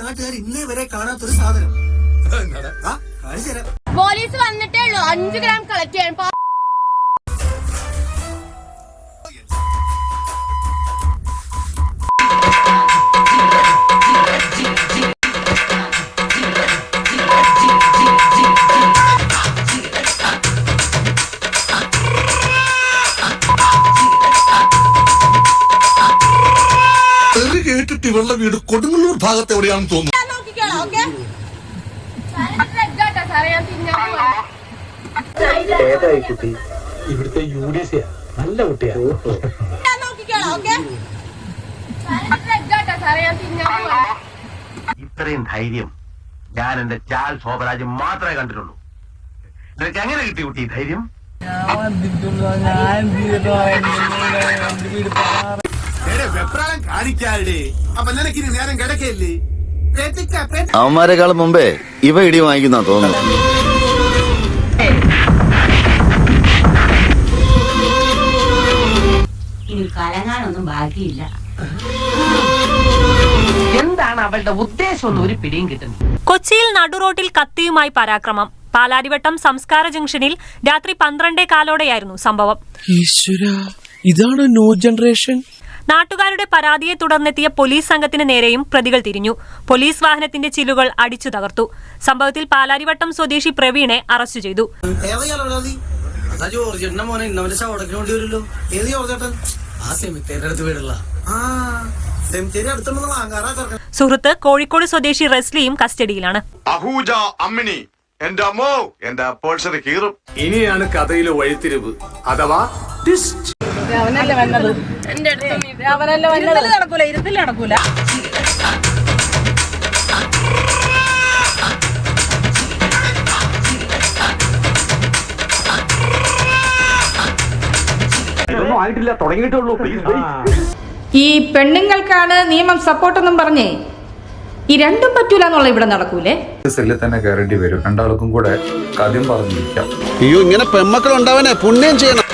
നാട്ടുകാർ ഇന്നേ വരെ കാണാത്തൊരു സാധനം. പോലീസ് വന്നിട്ടേ ഉള്ളൂ 5 ഗ്രാം കളക്ട് ചെയ്യാൻ. കേട്ടിട്ട് ഇവളുടെ വീട് കൊടുങ്ങല്ലൂർ ഭാഗത്ത് എവിടെയാണെന്ന് തോന്നുന്നു. ഏതായി കുട്ടി? ഇവിടുത്തെ UDC നല്ല കുട്ടിയാ. ഇത്രയും ധൈര്യം ഞാൻ എന്റെ ചാൽ ശോഭരാജ് മാത്രമേ കണ്ടിട്ടുള്ളൂ. നിനക്ക് എങ്ങനെ കിട്ടി കുട്ടി ധൈര്യം? വെപ്രാളം കാണിക്കാതെ അപ്പൊ നിനക്കിനി നേരം കിടക്കല്ലേ? അവന്മാരെക്കാളും മുമ്പേ ഇവ ഇടി വാങ്ങിക്കുന്ന തോന്നുന്നു. ഇനി കലങ്ങാനൊന്നും ബാക്കിയില്ല. എന്താണ് അവളുടെ ഉദ്ദേശം ഒരു പിടിയും കിട്ടുന്നത്? കൊച്ചിയിൽ നടുറോട്ടിൽ കത്തിയുമായി പരാക്രമം. പാലാരിവട്ടം സംസ്കാര ജംഗ്ഷനിൽ രാത്രി 12:15 സംഭവം. ഇതാണ് ന്യൂ ജനറേഷൻ. നാട്ടുകാരുടെ പരാതിയെ തുടർന്നെത്തിയ പോലീസ് സംഘത്തിന് നേരെയും പ്രതികൾ തിരിഞ്ഞു. പോലീസ് വാഹനത്തിന്റെ ചില്ലുകൾ അടിച്ചു തകർത്തു. സംഭവത്തിൽ പാലാരിവട്ടം സ്വദേശി പ്രവീണെ അറസ്റ്റ് ചെയ്തു. സുഹൃത്ത് കോഴിക്കോട് സ്വദേശി റസ്ലിയും കസ്റ്റഡിയിലാണ്. അഹൂജ അമ്മിണി എന്റെ അമ്മോ എന്റെ അപ്പോഴ്സറി കീറും. ഇനിയാണ് കഥയിലെ വഴിത്തിരിവ് അഥവാ ട്വിസ്റ്റ്. അവനല്ലേ വന്നത്? നടക്കൂല, ഇരുത്തിൽ നടക്കൂല. ആയിട്ടില്ല, തുടങ്ങിയിട്ടുള്ളൂ. ഈ പെണ്ണുങ്ങൾക്കാണ് നിയമം സപ്പോർട്ടെന്നും പറഞ്ഞേ ഈ രണ്ടും പറ്റൂല എന്നുള്ള ഇവിടെ നടക്കൂലേ? സെല്ലിൽ തന്നെ കയറേണ്ടി വരും. രണ്ടാൾക്കും കൂടെ കാര്യം പറഞ്ഞിരിക്കാം. അയ്യോ, ഇങ്ങനെ പെമ്മക്കൾ ഉണ്ടാവാനേ പുണ്യം ചെയ്യണം.